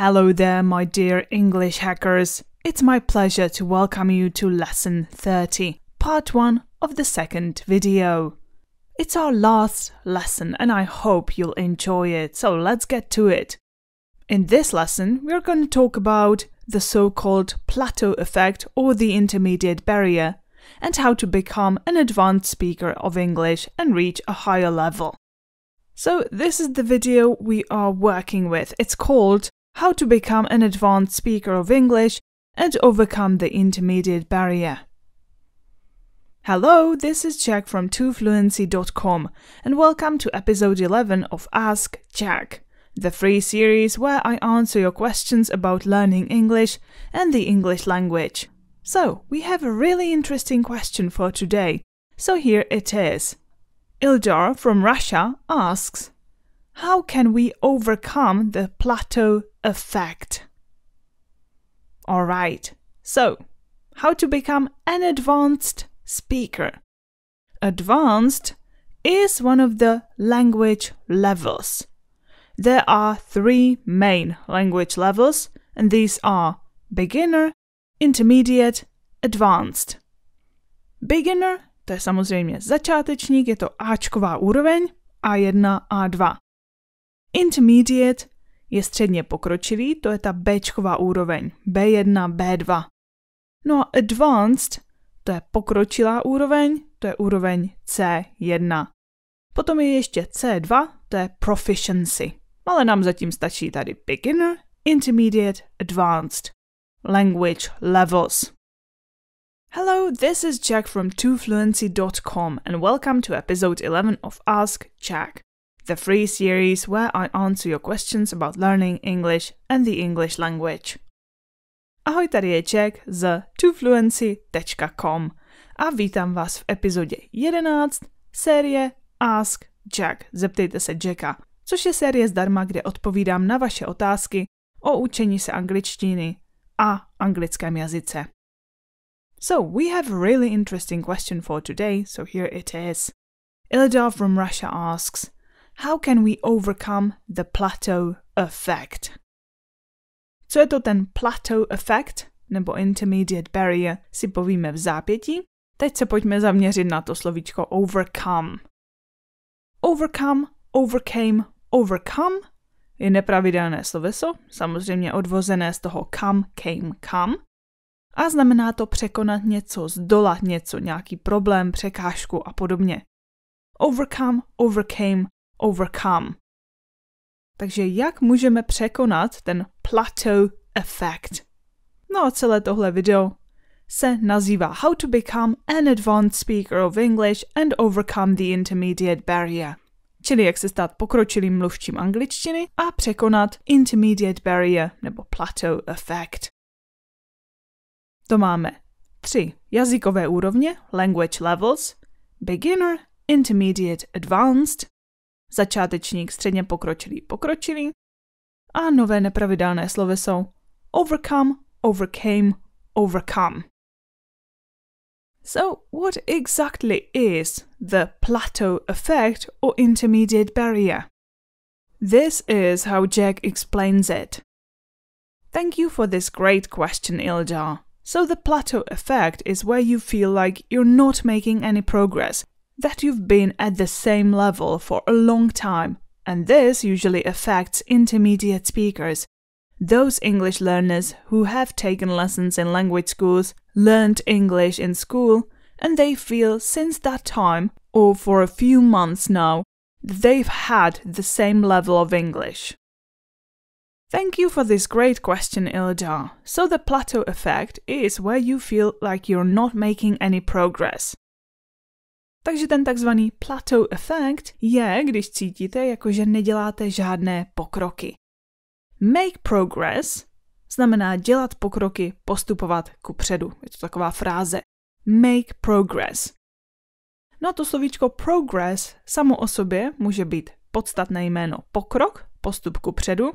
Hello there, my dear English hackers. It's my pleasure to welcome you to lesson 30, part 1 of the second video. It's our last lesson and I hope you'll enjoy it, so let's get to it. In this lesson, we're going to talk about the so-called Plateau Effect or the intermediate barrier, and how to become an advanced speaker of English and reach a higher level. So this is the video we are working with. It's called How to Become an Advanced Speaker of English and Overcome the Intermediate Barrier. Hello, this is Jack from twofluency.com and welcome to episode 11 of Ask Jack, the free series where I answer your questions about learning English and the English language. So, we have a really interesting question for today, so here it is. Ildar from Russia asks, how can we overcome the Plateau Effect? Alright, so, how to become an advanced speaker? Advanced is one of the language levels. There are 3 main language levels, and these are beginner, intermediate, advanced. Beginner, to je samozřejmě začátečník, je to Ačková úroveň, A1, A2. Intermediate je středně pokročilý, to je ta Bčková úroveň, B1, B2. No a advanced, to je pokročilá úroveň, to je úroveň C1. Potom je ještě C2, to je proficiency. Ale nám zatím stačí tady beginner, intermediate, advanced. Language levels. Hello, this is Jack from twofluency.com and welcome to episode 11 of Ask Jack, the free series where I answer your questions about learning English and the English language. Ahoj, tady je Jack z twofluency.com a vítám vás v epizodě 11 série Ask Jack, zeptejte se Jacka, což je série zdarma, kde odpovídám na vaše otázky o učení se angličtiny a anglickém jazyce. So, we have a really interesting question for today, so here it is. Ildar from Russia asks, how can we overcome the Plateau Effect? Co je to ten Plateau Effect, nebo intermediate barrier, si povíme v zápětí. Teď se pojďme zaměřit na to slovíčko overcome. Overcome, overcame, overcome je nepravidelné sloveso, samozřejmě odvozené z toho come, came. A znamená to překonat něco, zdolat něco, nějaký problém, překážku a podobně. Overcome, overcame, overcome. Takže jak můžeme překonat ten Plateau Effect? No a celé tohle video se nazývá How to Become an Advanced Speaker of English and Overcome the Intermediate Barrier. Čili jak se stát pokročilým mluvčím angličtiny a překonat intermediate barrier nebo plateau effect. To máme 3 jazykové úrovně, language levels, beginner, intermediate, advanced, začátečník, středně pokročilý a nové nepravidelné sloveso overcome, overcame, overcome. So, what exactly is the Plateau Effect or intermediate barrier? This is how Jack explains it. Thank you for this great question, Ildar. So the Plateau Effect is where you feel like you're not making any progress, that you've been at the same level for a long time, and this usually affects intermediate speakers, those English learners who have taken lessons in language schools, learned English in school, and they feel since that time, or for a few months now, that they've had the same level of English. Thank you for this great question, Ildar. So the Plateau Effect is where you feel like you're not making any progress. Takže ten takzvaný Plateau Effect je, když cítíte, jakože neděláte žádné pokroky. Make progress znamená dělat pokroky, postupovat kupředu. Je to taková fráze. Make progress. No a to slovíčko progress samo o sobě může být podstatné jméno pokrok, postup kupředu,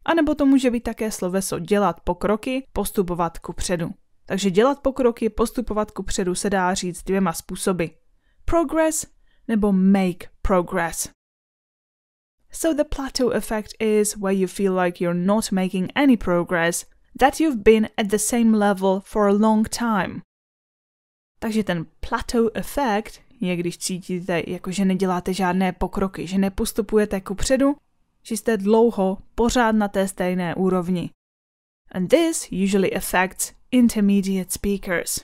anebo to může být také sloveso dělat pokroky, postupovat kupředu. Takže dělat pokroky, postupovat kupředu se dá říct 2 způsoby. Progress nebo make progress. So the plateau effect is where you feel like you're not making any progress, that you've been at the same level for a long time. Takže ten plateau effect je, když cítíte, jako že neděláte žádné pokroky, že nepostupujete kupředu, že jste dlouho pořád na té stejné úrovni. And this usually affects intermediate speakers.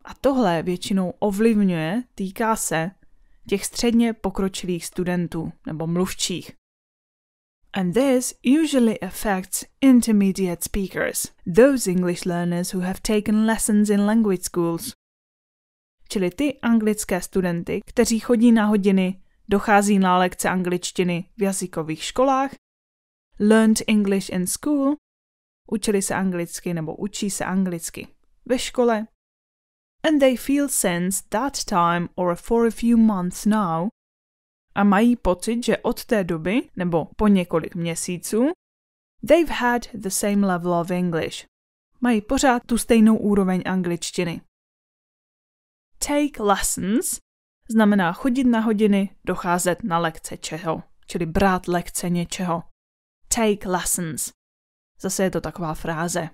A tohle většinou ovlivňuje, týká se těch středně pokročilých studentů nebo mluvčích. And this usually affects intermediate speakers, those English learners who have taken lessons in language schools. Čili ty anglické studenty, kteří chodí na hodiny, dochází na lekce angličtiny v jazykových školách, learned English in school, učili se anglicky nebo učí se anglicky ve škole, and they feel since that time or for a few months now, a mají pocit, že od té doby, nebo po několik měsíců, they've had the same level of English. Mají pořád tu stejnou úroveň angličtiny. Take lessons znamená chodit na hodiny, docházet na lekce čeho, čili brát lekce něčeho. Take lessons. Zase je to taková fráze.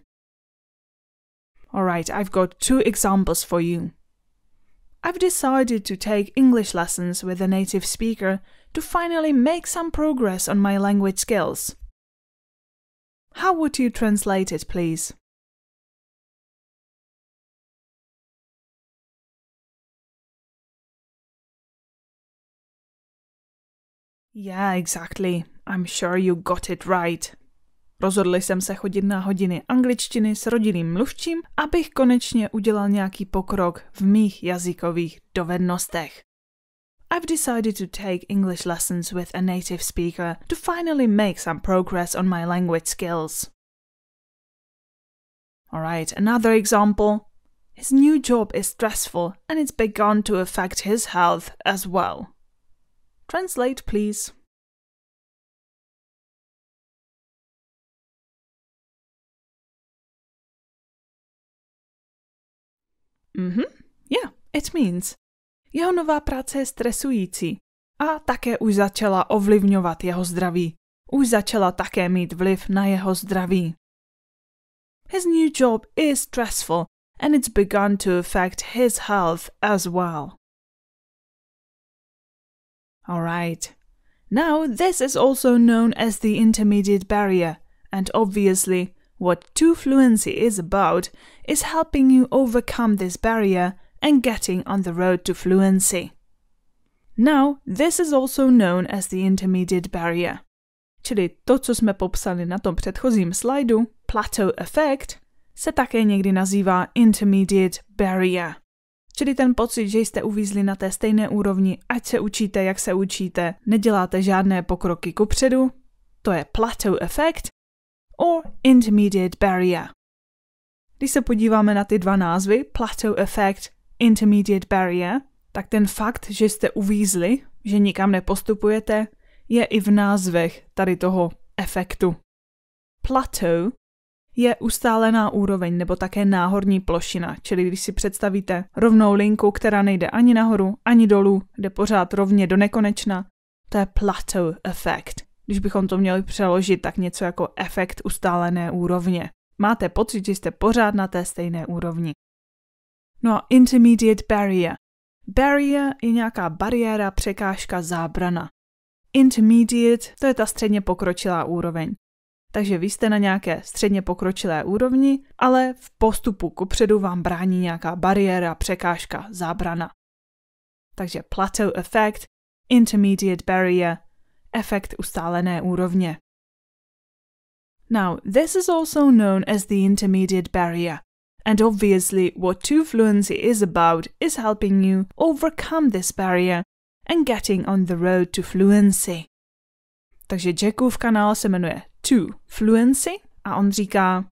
Alright, I've got 2 examples for you. I've decided to take English lessons with a native speaker to finally make some progress on my language skills. How would you translate it, please? Yeah, exactly. I'm sure you got it right. Rozhodl jsem se chodit na hodiny angličtiny s rodinným mluvčím, abych konečně udělal nějaký pokrok v mých jazykových dovednostech. I've decided to take English lessons with a native speaker to finally make some progress on my language skills. Alright, another example. His new job is stressful and it's begun to affect his health as well. Translate, please. Yeah, it means. Jeho nová práce je stresující a také už začala ovlivňovat jeho zdraví. Už začala také mít vliv na jeho zdraví. His new job is stressful and it's begun to affect his health as well. Alright. Now this is also known as the intermediate barrier, and obviously what true fluency is about is helping you overcome this barrier and getting on the road to fluency. Now, this is also known as the intermediate barrier. Čili to, co jsme popsali na tom předchozím slajdu, Plateau Effect, se také někdy nazývá intermediate barrier. Čili ten pocit, že jste uvízli na té stejné úrovni, ať se učíte, jak se učíte, neděláte žádné pokroky kupředu, to je Plateau Effect, or intermediate barrier. Když se podíváme na ty 2 názvy, Plateau Effect, intermediate barrier, tak ten fakt, že jste uvízli, že nikam nepostupujete, je i v názvech tady toho efektu. Plateau je ustálená úroveň nebo také náhorní plošina, čili když si představíte rovnou linku, která nejde ani nahoru, ani dolů, jde pořád rovně do nekonečna, to je Plateau Effect. Když bychom to měli přeložit, tak něco jako efekt ustálené úrovně. Máte pocit, že jste pořád na té stejné úrovni. No a intermediate barrier. Barrier je nějaká bariéra, překážka, zábrana. Intermediate, to je ta středně pokročilá úroveň. Takže vy jste na nějaké středně pokročilé úrovni, ale v postupu kupředu vám brání nějaká bariéra, překážka, zábrana. Takže Plateau Effect, intermediate barrier, efekt ustálené úrovně. Now, this is also known as the intermediate barrier, and obviously what true fluency is about is helping you overcome this barrier and getting on the road to fluency. Takže Jackův kanál se jmenuje To Fluency a on říká,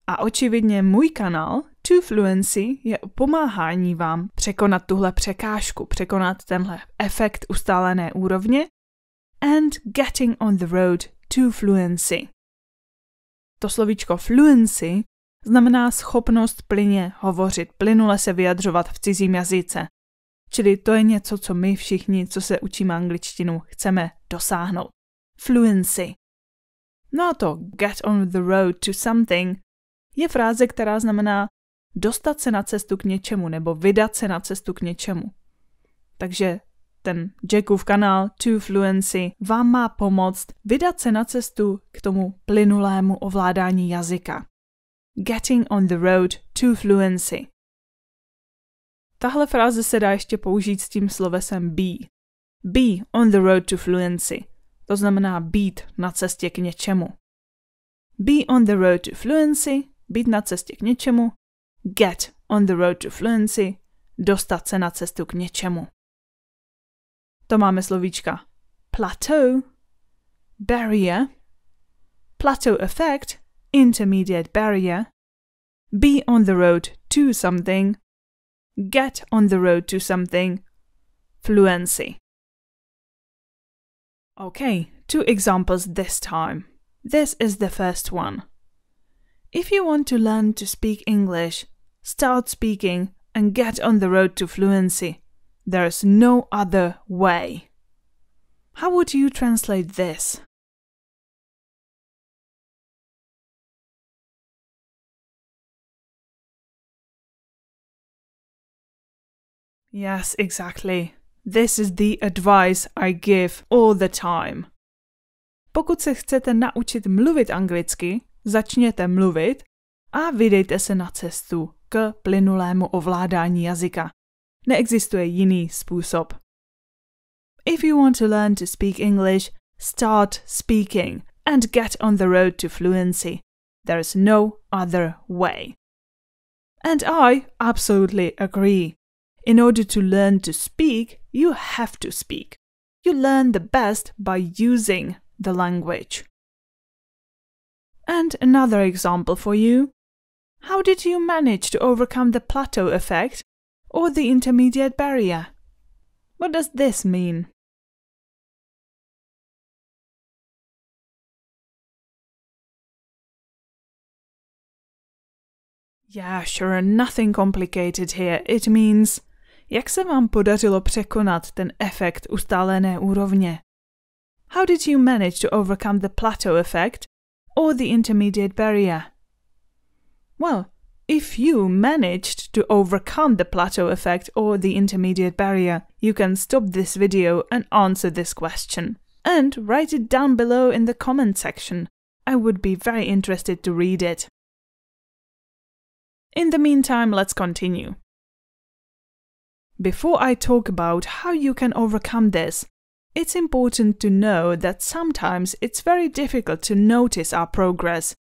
a očividně můj kanál To Fluency je o pomáhání vám překonat tuhle překážku, překonat tenhle efekt ustálené úrovně and getting on the road to fluency. To slovíčko fluency znamená schopnost plynně hovořit, plynule se vyjadřovat v cizím jazyce. Čili to je něco, co my všichni, co se učíme angličtinu, chceme dosáhnout. fluency. No a to get on the road to something je fráze, která znamená dostat se na cestu k něčemu nebo vydat se na cestu k něčemu. Takže ten Jackův kanál to fluency vám má pomoct vydat se na cestu k tomu plynulému ovládání jazyka. Getting on the road to fluency. Tahle fráze se dá ještě použít s tím slovesem be. Be on the road to fluency. To znamená být na cestě k něčemu. Be on the road to fluency, být na cestě k něčemu. Get on the road to fluency, dostat se na cestu k něčemu. To máme slovíčka plateau, barrier, plateau effect, intermediate barrier, be on the road to something, get on the road to something, fluency. Okay, 2 examples this time. This is the first one. If you want to learn to speak English, start speaking and get on the road to fluency. There's no other way. How would you translate this? Yes, exactly. This is the advice I give all the time. Pokud se chcete naučit mluvit anglicky, začněte mluvit a vydejte se na cestu k plynulému ovládání jazyka. Neexistuje jiný způsob. If you want to learn to speak English, start speaking and get on the road to fluency. There is no other way. And I absolutely agree. In order to learn to speak, you have to speak. You learn the best by using the language. And another example for you. How did you manage to overcome the plateau effect or the intermediate barrier? What does this mean? Yeah, sure, nothing complicated here. It means, jak se vám podařilo překonat ten efekt ustálené úrovně? How did you manage to overcome the plateau effect or the intermediate barrier? Well, if you managed to overcome the plateau effect or the intermediate barrier, you can stop this video and answer this question. And write it down below in the comment section. I would be very interested to read it. In the meantime, let's continue. Before I talk about how you can overcome this, it's important to know that sometimes it's very difficult to notice our progress,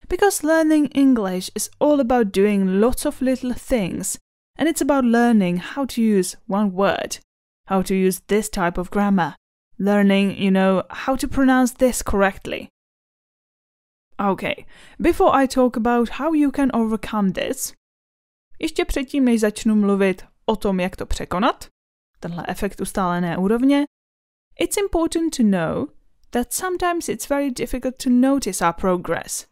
because learning English is all about doing lots of little things, and it's about learning how to use one word, how to use this type of grammar, learning, how to pronounce this correctly. Okay, before I talk about how you can overcome this, ještě předtím, než začnu mluvit o tom, jak to překonat, tenhle efekt ustálené úrovně, it's important to know that sometimes it's very difficult to notice our progress.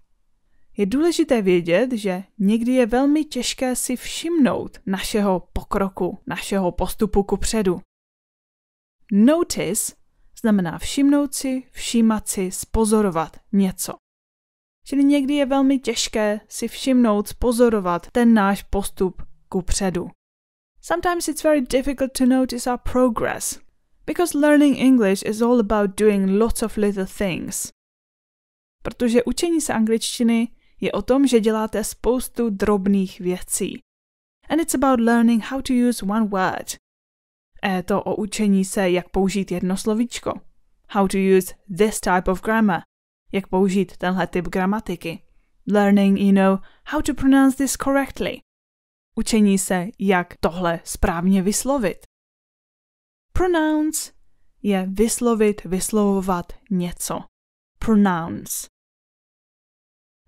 Je důležité vědět, že někdy je velmi těžké si všimnout našeho pokroku, našeho postupu kupředu. Notice znamená všimnout si, všímat si, spozorovat něco. Čili někdy je velmi těžké si všimnout, spozorovat ten náš postup kupředu. Sometimes it's very difficult to notice our progress, because learning English is all about doing lots of little things. Protože učení se angličtiny je o tom, že děláte spoustu drobných věcí. And it's about learning how to use one word. Je to o učení se, jak použít jedno slovíčko. How to use this type of grammar. Jak použít tenhle typ gramatiky. Learning, how to pronounce this correctly. Učení se, jak tohle správně vyslovit. Pronounce je vyslovit, vyslovovat něco. Pronounce.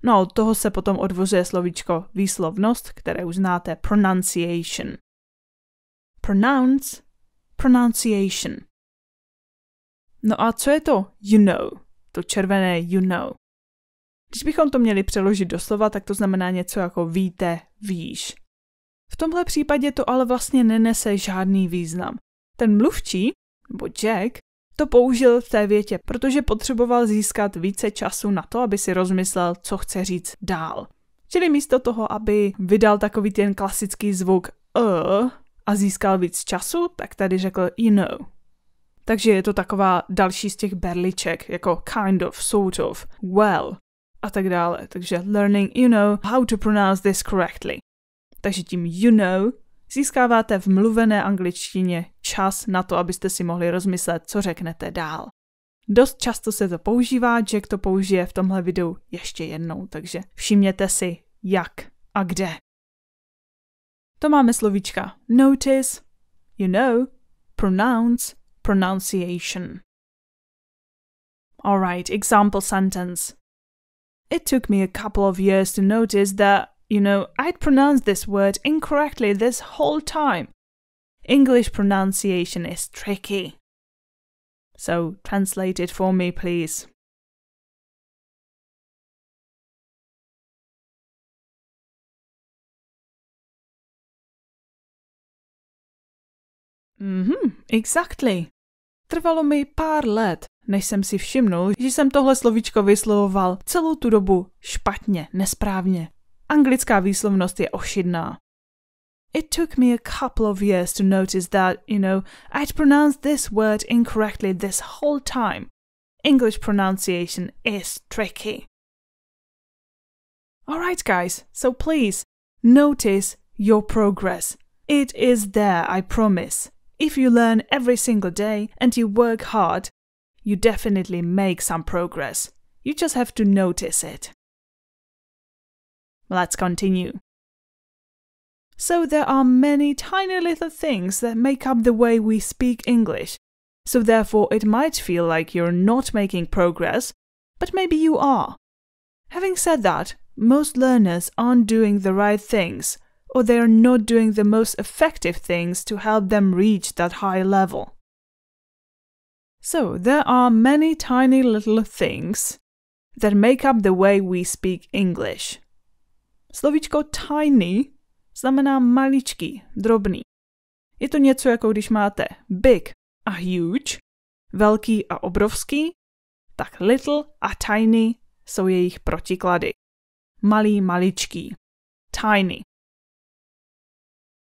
No, od toho se potom odvozuje slovíčko výslovnost, které už znáte, pronunciation. Pronounce, pronunciation. No a co je to to červené Když bychom to měli přeložit do slova, tak to znamená něco jako víte, víš. V tomhle případě to ale vlastně nenese žádný význam. Ten mluvčí, nebo Jack, to použil v té větě, protože potřeboval získat více času na to, aby si rozmyslel, co chce říct dál. Čili místo toho, aby vydal takový ten klasický zvuk a získal víc času, tak tady řekl you know. Takže je to taková další z těch berliček, jako kind of, sort of, well a tak dále. Takže learning you know how to pronounce this correctly. Takže tím you know získáváte v mluvené angličtině čas na to, abyste si mohli rozmyslet, co řeknete dál. Dost často se to používá, Jack to použije v tomhle videu ještě jednou, takže všimněte si, jak a kde. To máme slovíčka notice, you know, pronounce, pronunciation. Alright, example sentence. It took me a couple of years to notice that, you know, I'd pronounced this word incorrectly this whole time. English pronunciation is tricky. So, translate it for me, please. Exactly. Trvalo mi pár let, než jsem si všimnul, že jsem tohle slovíčko vyslovoval celou tu dobu špatně, nesprávně. Anglická výslovnost je ošidná. It took me a couple of years to notice that, you know, I'd pronounced this word incorrectly this whole time. English pronunciation is tricky. Alright guys, so please, notice your progress. It is there, I promise. If you learn every single day and you work hard, you definitely make some progress. You just have to notice it. Let's continue. So there are many tiny little things that make up the way we speak English. So therefore it might feel like you're not making progress, but maybe you are. Having said that, most learners aren't doing the right things, or they're not doing the most effective things to help them reach that high level. So there are many tiny little things that make up the way we speak English. Slovíčko tiny znamená maličký, drobný. Je to něco jako když máte big a huge, velký a obrovský, tak little a tiny jsou jejich protiklady. Malý, maličký. Tiny.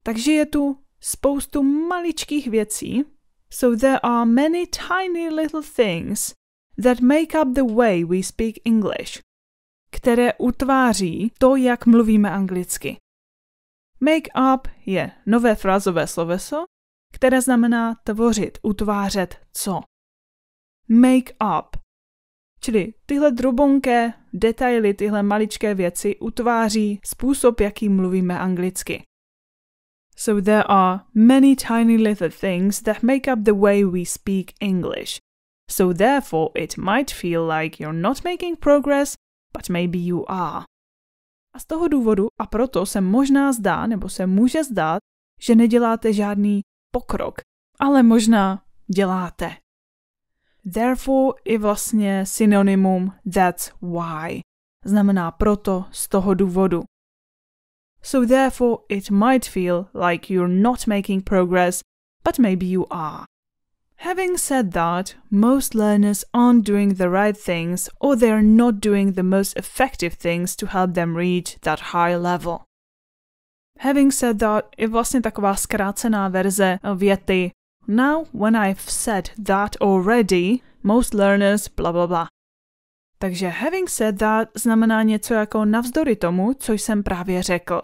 Takže je tu spoustu maličkých věcí. So there are many tiny little things that make up the way we speak English, které utváří to, jak mluvíme anglicky. Make up je nové frázové sloveso, které znamená tvořit, utvářet co. Make up. Čili tyhle drobonké detaily, tyhle maličké věci utváří způsob, jaký mluvíme anglicky. So there are many tiny little things that make up the way we speak English. So therefore it might feel like you're not making progress, but maybe you are. A z toho důvodu a proto se možná zdá, nebo se může zdát, že neděláte žádný pokrok, ale možná děláte. Therefore je vlastně synonymum that's why. Znamená proto, z toho důvodu. So therefore it might feel like you're not making progress, but maybe you are. Having said that, most learners aren't doing the right things or they're not doing the most effective things to help them reach that high level. Having said that je vlastně taková zkrácená verze věty Now when I've said that already, most learners bla bla bla. Takže having said that znamená něco jako navzdory tomu, co jsem právě řekl.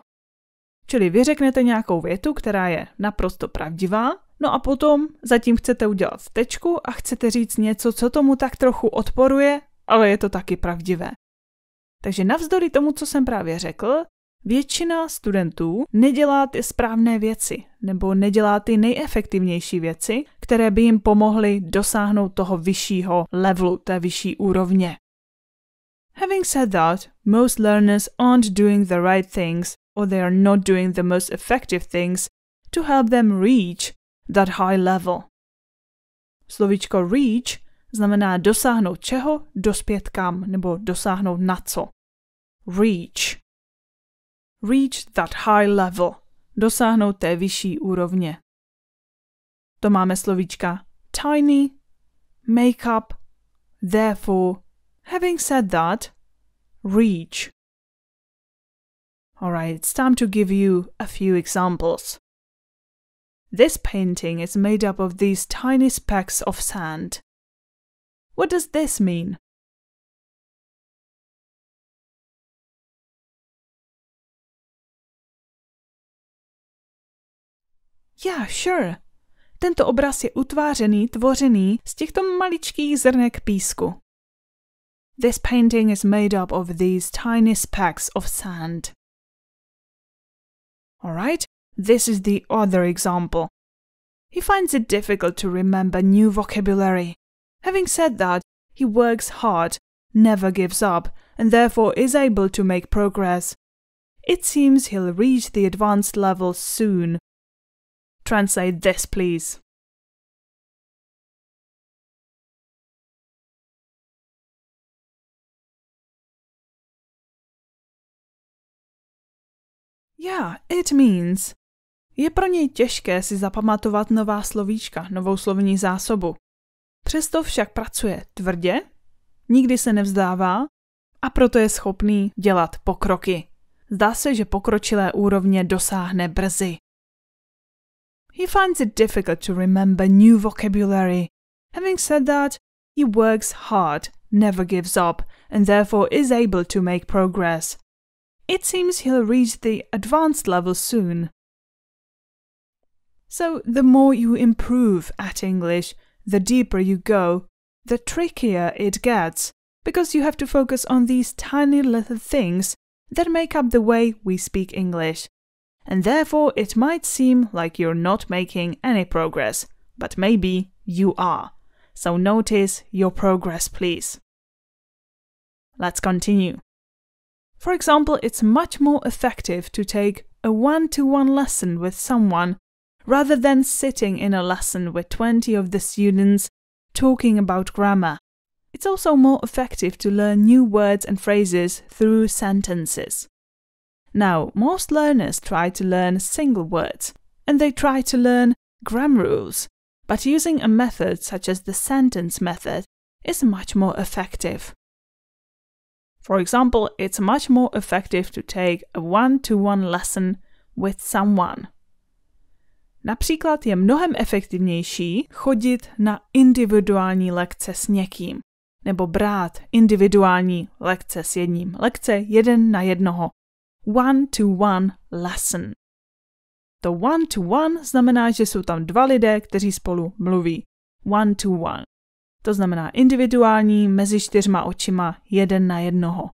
Čili vy řeknete nějakou větu, která je naprosto pravdivá, no a potom zatím chcete udělat tečku a chcete říct něco, co tomu tak trochu odporuje, ale je to taky pravdivé. Takže navzdory tomu, co jsem právě řekl, většina studentů nedělá ty správné věci nebo nedělá ty nejefektivnější věci, které by jim pomohly dosáhnout toho vyššího levelu, té vyšší úrovně. Having said that, most learners aren't doing the right things or they are not doing the most effective things to help them reach that high level. Slovíčko reach znamená dosáhnout čeho, dospět kam, nebo dosáhnout na co. Reach. Reach that high level. Dosáhnout té vyšší úrovně. To máme slovíčka tiny, make up, therefore. Having said that, reach. Alright, it's time to give you a few examples. This painting is made up of these tiny specks of sand. What does this mean? Yeah, sure. Tento obraz je tvořený z těchto maličkých zrnek písku. This painting is made up of these tiny specks of sand. Alright, this is the other example. He finds it difficult to remember new vocabulary. Having said that, he works hard, never gives up, and therefore is able to make progress. It seems he'll reach the advanced level soon. Translate this, please. Yeah, it means. Je pro něj těžké si zapamatovat nová slovíčka, novou slovní zásobu. Přesto však pracuje tvrdě, nikdy se nevzdává a proto je schopný dělat pokroky. Zdá se, že pokročilé úrovně dosáhne brzy. He finds it difficult to remember new vocabulary. Having said that, he works hard, never gives up, and therefore is able to make progress. It seems he'll reach the advanced level soon. So, the more you improve at English, the deeper you go, the trickier it gets, because you have to focus on these tiny little things that make up the way we speak English. And therefore it might seem like you're not making any progress, but maybe you are. So notice your progress, please. Let's continue. For example, it's much more effective to take a one-to-one lesson with someone rather than sitting in a lesson with 20 of the students talking about grammar. It's also more effective to learn new words and phrases through sentences. Now, most learners try to learn single words, and they try to learn grammar rules, but using a method such as the sentence method is much more effective. For example, it's much more effective to take a one-to-one lesson with someone. Například je mnohem efektivnější chodit na individuální lekce s někým, nebo brát individuální lekce s jedním. Lekce jeden na jednoho. One-to-one lesson. To one-to-one znamená, že jsou tam dva lidé, kteří spolu mluví. One-to-one. To znamená individuální, mezi 4 očima, jeden na jednoho.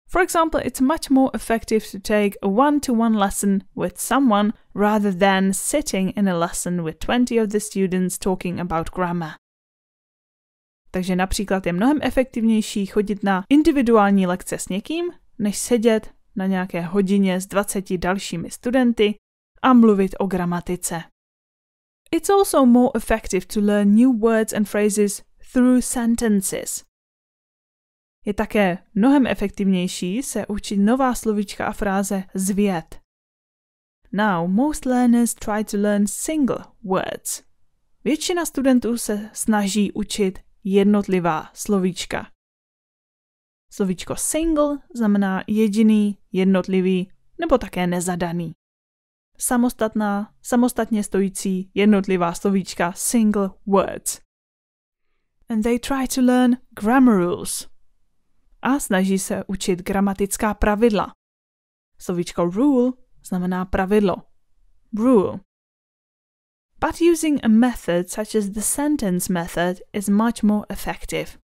For example, it's much more effective to take a one-to-one lesson with someone rather than sitting in a lesson with 20 of the students talking about grammar. Takže například je mnohem efektivnější chodit na individuální lekce s někým, než sedět na nějaké hodině s 20 dalšími studenty a mluvit o gramatice. It's also more effective to learn new words and phrases through sentences. Je také mnohem efektivnější se učit nová slovíčka a fráze z vět. Now, most learners try to learn single words. Většina studentů se snaží učit jednotlivá slovíčka. Slovíčko single znamená jediný, jednotlivý nebo také nezadaný. Samostatně stojící jednotlivá slovíčka single words. And they try to learn grammar rules. A snaží se učit gramatická pravidla. Slovíčko rule znamená pravidlo. Rule. But using a method such as the sentence method is much more effective.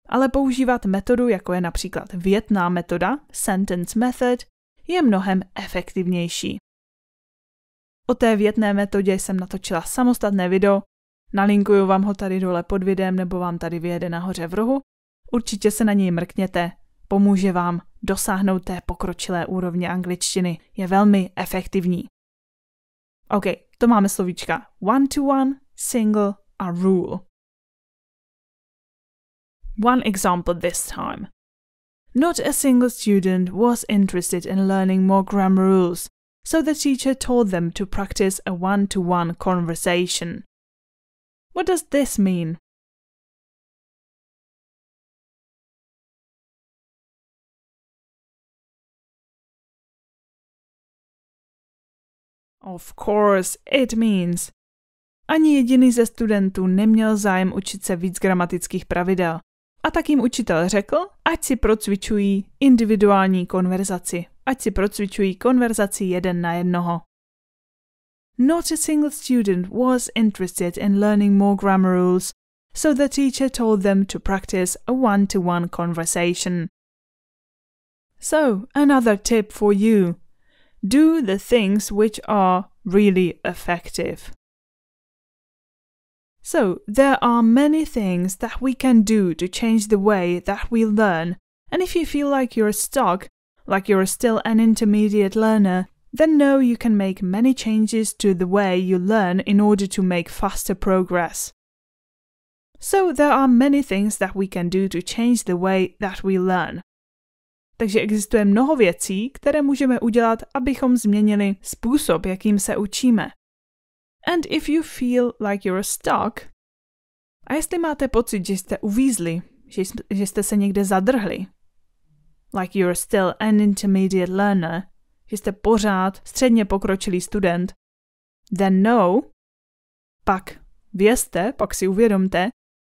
Ale používat metodu, jako je například větná metoda, sentence method, je mnohem efektivnější. O té větné metodě jsem natočila samostatné video, nalinkuju vám ho tady dole pod videem nebo vám tady vyjede nahoře v rohu. Určitě se na něj mrkněte, pomůže vám dosáhnout té pokročilé úrovně angličtiny. Je velmi efektivní. OK, to máme slovíčka one-to-one, single a rule. One example this time. Not a single student was interested in learning more grammar rules, so the teacher told them to practice a one-to-one conversation. What does this mean? Of course, it means ani jediný ze studentů neměl zájem učit se víc gramatických pravidel. A tak jim učitel řekl, ať si procvičují individuální konverzaci. Ať si procvičují konverzaci 1 na 1. Not a single student was interested in learning more grammar rules, so the teacher told them to practice a one-to-one conversation. So, another tip for you. Do the things which are really effective. So, there are many things that we can do to change the way that we learn, and if you feel like you're stuck, like you're still an intermediate learner, then know you can make many changes to the way you learn in order to make faster progress. So, there are many things that we can do to change the way that we learn. Takže existuje mnoho věcí, které můžeme udělat, abychom změnili způsob, jakým se učíme. And if you feel like you're stuck, a jestli máte pocit, že jste uvízli, že jste se někde zadrhli, like you're still an intermediate learner, že jste pořád středně pokročilý student, then know, pak vězte, pak si uvědomte,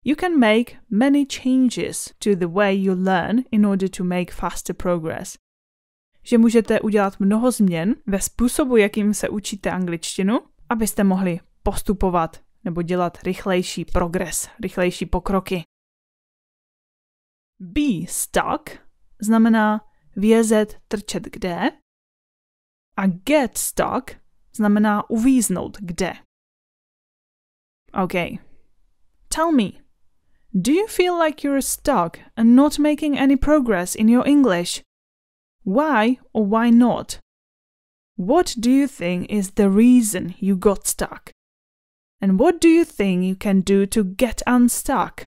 you can make many changes to the way you learn in order to make faster progress. Že můžete udělat mnoho změn ve způsobu, jakým se učíte angličtinu, abyste mohli postupovat nebo dělat rychlejší progres, rychlejší pokroky. Be stuck znamená vězet, trčet kde a get stuck znamená uvíznout kde. Okay. Tell me, do you feel like you're stuck and not making any progress in your English? Why or why not? What do you think is the reason you got stuck? And what do you think you can do to get unstuck?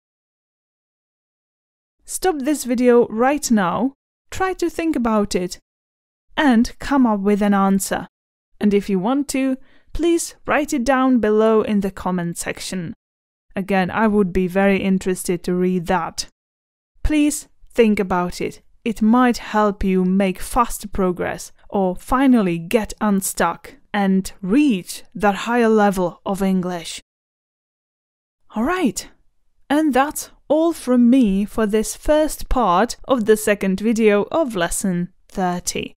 Stop this video right now, try to think about it, and come up with an answer. And if you want to, please write it down below in the comment section. Again, I would be very interested to read that. Please think about it. It might help you make faster progress or finally get unstuck and reach that higher level of English. Alright, and that's all from me for this first part of the second video of lesson 30.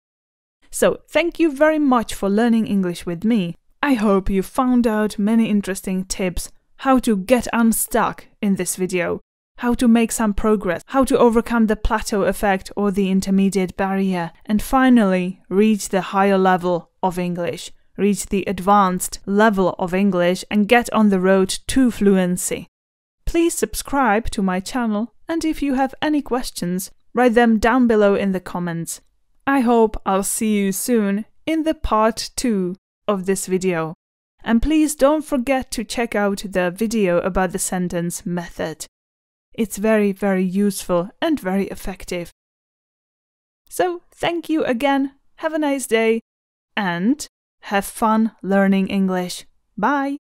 So, thank you very much for learning English with me. I hope you found out many interesting tips how to get unstuck in this video, how to make some progress, how to overcome the plateau effect or the intermediate barrier, and finally reach the higher level of English, reach the advanced level of English and get on the road to fluency. Please subscribe to my channel, and if you have any questions, write them down below in the comments. I hope I'll see you soon in the part 2 of this video. And please don't forget to check out the video about the sentence method. It's very, very useful and very effective. So, thank you again, have a nice day, and have fun learning English. Bye!